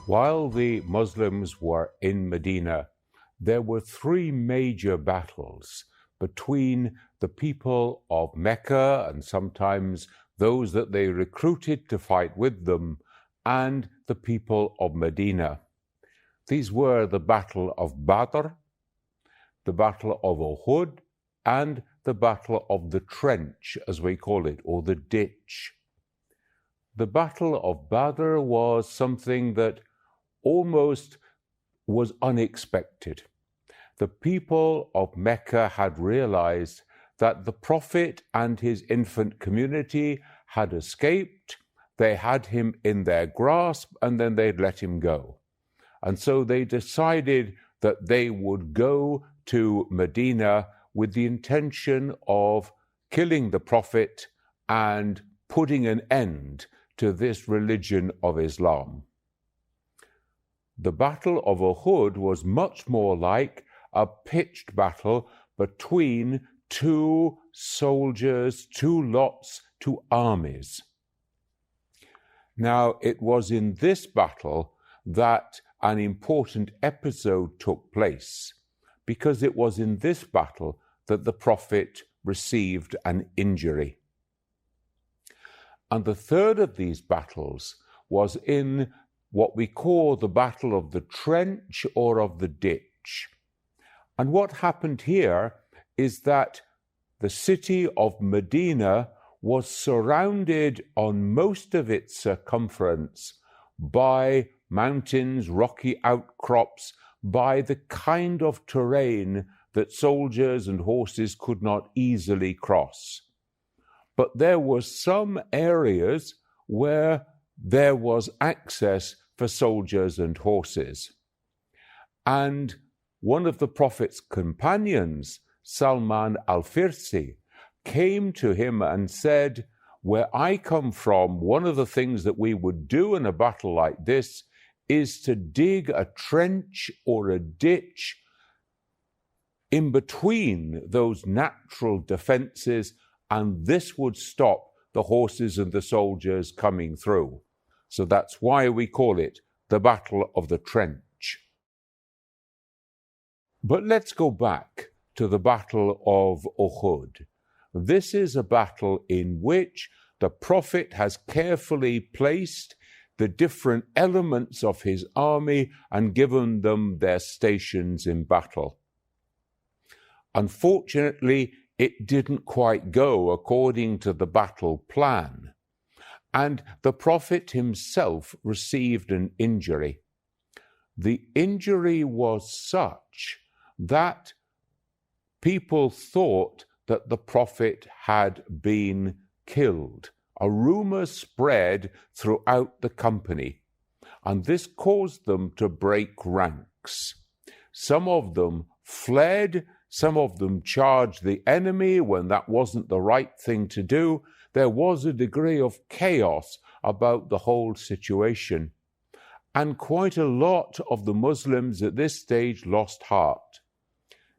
While the Muslims were in Medina, there were three major battles between the people of Mecca and sometimes those that they recruited to fight with them and the people of Medina. These were the Battle of Badr, the Battle of Uhud, and the Battle of the Trench, as we call it, or the Ditch. The Battle of Badr was something that almost was unexpected. The people of Mecca had realized that the Prophet and his infant community had escaped. They had him in their grasp and then they'd let him go. And so they decided that they would go to Medina with the intention of killing the Prophet and putting an end to this religion of Islam. The Battle of Uhud was much more like a pitched battle between two soldiers, two lots, two armies. Now, it was in this battle that an important episode took place, because it was in this battle that the Prophet received an injury. And the third of these battles was in what we call the Battle of the Trench or of the Ditch. And what happened here is that the city of Medina was surrounded on most of its circumference by mountains, rocky outcrops, by the kind of terrain that soldiers and horses could not easily cross. But there were some areas where there was access for soldiers and horses. And one of the Prophet's companions, Salman al-Farsi, came to him and said, "Where I come from, one of the things that we would do in a battle like this is to dig a trench or a ditch in between those natural defenses, and this would stop the horses and the soldiers coming through." So that's why we call it the Battle of the Trench. But let's go back to the Battle of Uhud. This is a battle in which the Prophet has carefully placed the different elements of his army and given them their stations in battle. Unfortunately, it didn't quite go according to the battle plan, and the Prophet himself received an injury. The injury was such that people thought that the Prophet had been killed. A rumor spread throughout the company, and this caused them to break ranks. Some of them fled, some of them charged the enemy when that wasn't the right thing to do. There was a degree of chaos about the whole situation. And quite a lot of the Muslims at this stage lost heart.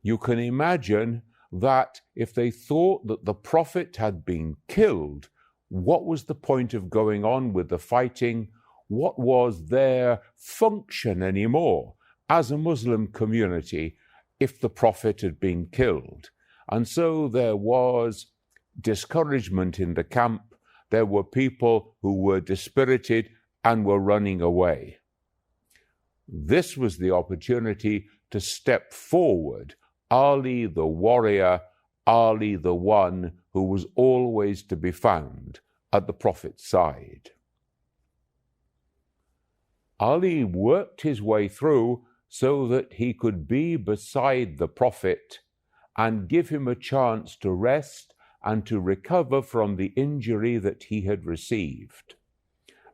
You can imagine that if they thought that the Prophet had been killed, what was the point of going on with the fighting? What was their function anymore as a Muslim community if the Prophet had been killed? And so there was discouragement in the camp. There were people who were dispirited and were running away. This was the opportunity to step forward. Ali the warrior, Ali the one who was always to be found at the Prophet's side. Ali worked his way through so that he could be beside the Prophet and give him a chance to rest and to recover from the injury that he had received.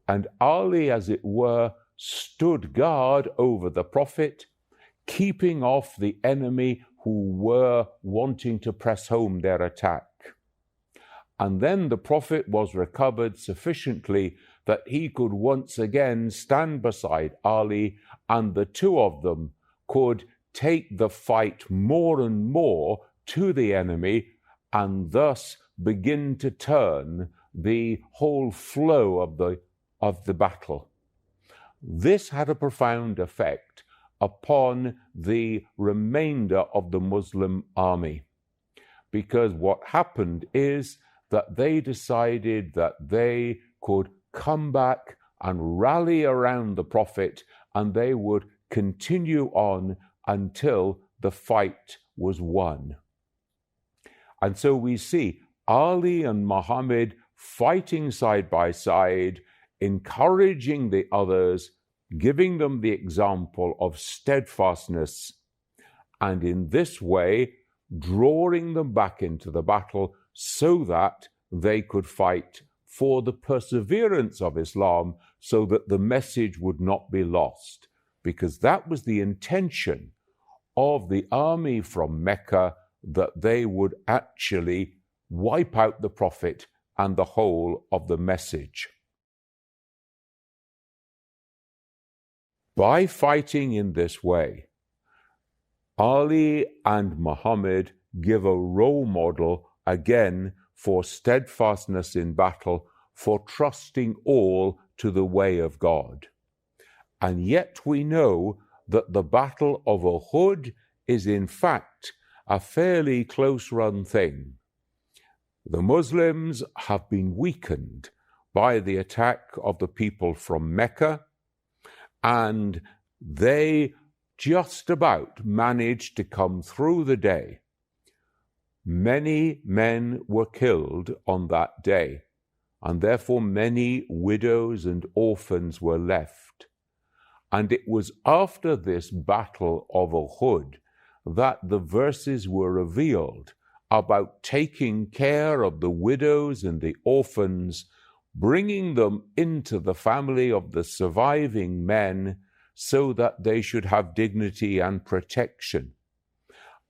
And Ali, as it were, stood guard over the Prophet, keeping off the enemy who were wanting to press home their attack. And then the Prophet was recovered sufficiently that he could once again stand beside Ali, and the two of them could take the fight more and more to the enemy and thus begin to turn the whole flow of the battle. this had a profound effect upon the remainder of the Muslim army, because what happened is that they decided that they could come back and rally around the Prophet, and they would continue on until the fight was won. And so we see Ali and Muhammad fighting side by side, encouraging the others, giving them the example of steadfastness, and in this way drawing them back into the battle so that they could fight for the perseverance of Islam, so that the message would not be lost, because that was the intention of the army from Mecca, that they would actually wipe out the Prophet and the whole of the message. By fighting in this way, Ali and Muhammad give a role model again for steadfastness in battle, for trusting all to the way of God. And yet we know that the Battle of Uhud is in fact a fairly close-run thing. The Muslims have been weakened by the attack of the people from Mecca, and they just about managed to come through the day. Many men were killed on that day, and therefore many widows and orphans were left. And it was after this battle of Uhud that the verses were revealed about taking care of the widows and the orphans, bringing them into the family of the surviving men so that they should have dignity and protection.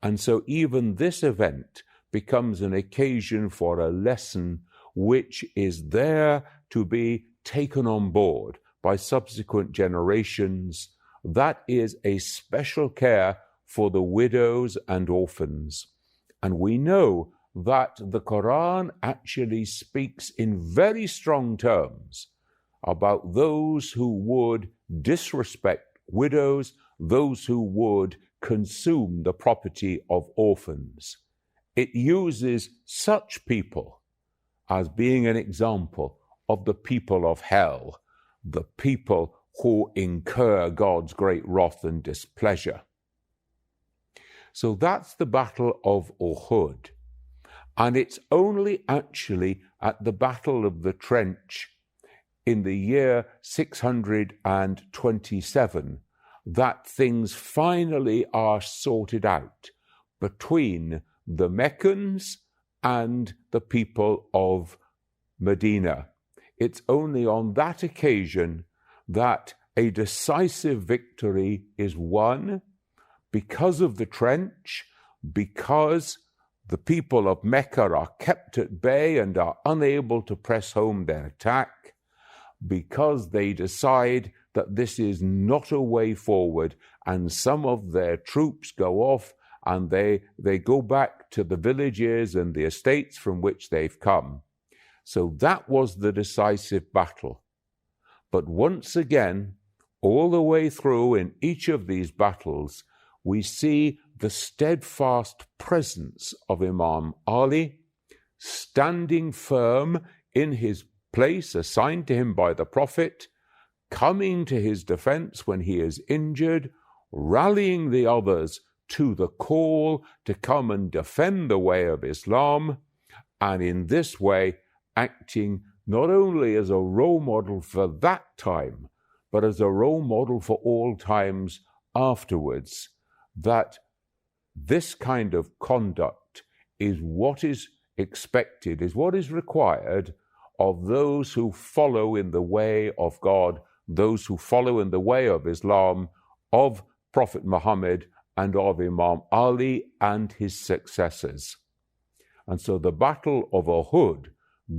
And so even this event becomes an occasion for a lesson which is there to be taken on board by subsequent generations. That is a special care for the widows and orphans. And we know that the Quran actually speaks in very strong terms about those who would disrespect widows, those who would consume the property of orphans. It uses such people as being an example of the people of hell, the people who incur God's great wrath and displeasure. So that's the Battle of Uhud. And it's only actually at the Battle of the Trench in the year 627 that things finally are sorted out between the Meccans and the people of Medina. It's only on that occasion that a decisive victory is won because of the trench, because the people of Mecca are kept at bay and are unable to press home their attack, because they decide that this is not a way forward, and some of their troops go off and they go back to the villages and the estates from which they've come. So that was the decisive battle. But once again, all the way through in each of these battles, we see the steadfast presence of Imam Ali, standing firm in his place assigned to him by the Prophet, coming to his defense when he is injured, rallying the others to the call to come and defend the way of Islam, and in this way acting not only as a role model for that time, but as a role model for all times afterwards, that this kind of conduct is what is expected, is what is required of those who follow in the way of God, those who follow in the way of Islam, of Prophet Muhammad and of Imam Ali and his successors. And so the Battle of Uhud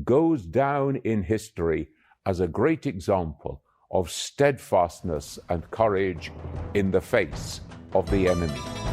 goes down in history as a great example of steadfastness and courage in the face of the enemy.